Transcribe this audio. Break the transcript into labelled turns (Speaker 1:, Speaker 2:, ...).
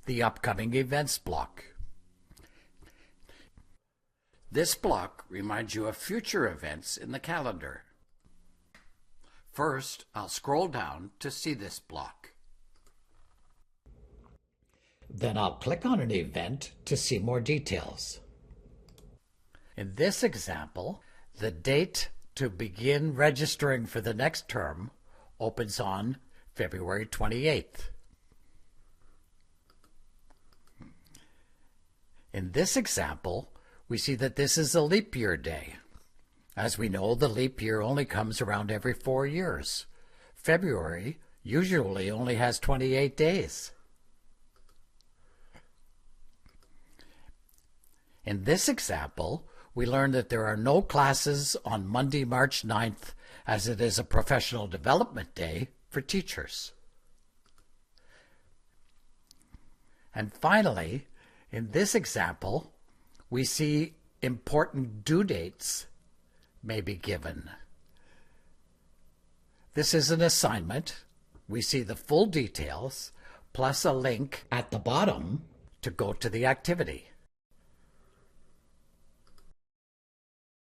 Speaker 1: the upcoming events block. This block reminds you of future events in the calendar. First, I'll scroll down to see this block.
Speaker 2: Then I'll click on an event to see more details.
Speaker 1: In this example, the date to begin registering for the next term opens on February 28th. In this example, we see that this is a leap year day. As we know, the leap year only comes around every 4 years. February usually only has 28 days. In this example, we learn that there are no classes on Monday, March 9th, as it is a professional development day for teachers. And finally, in this example, we see important due dates may be given. This is an assignment. We see the full details, plus a link
Speaker 2: At the bottom,
Speaker 1: to go to the activity.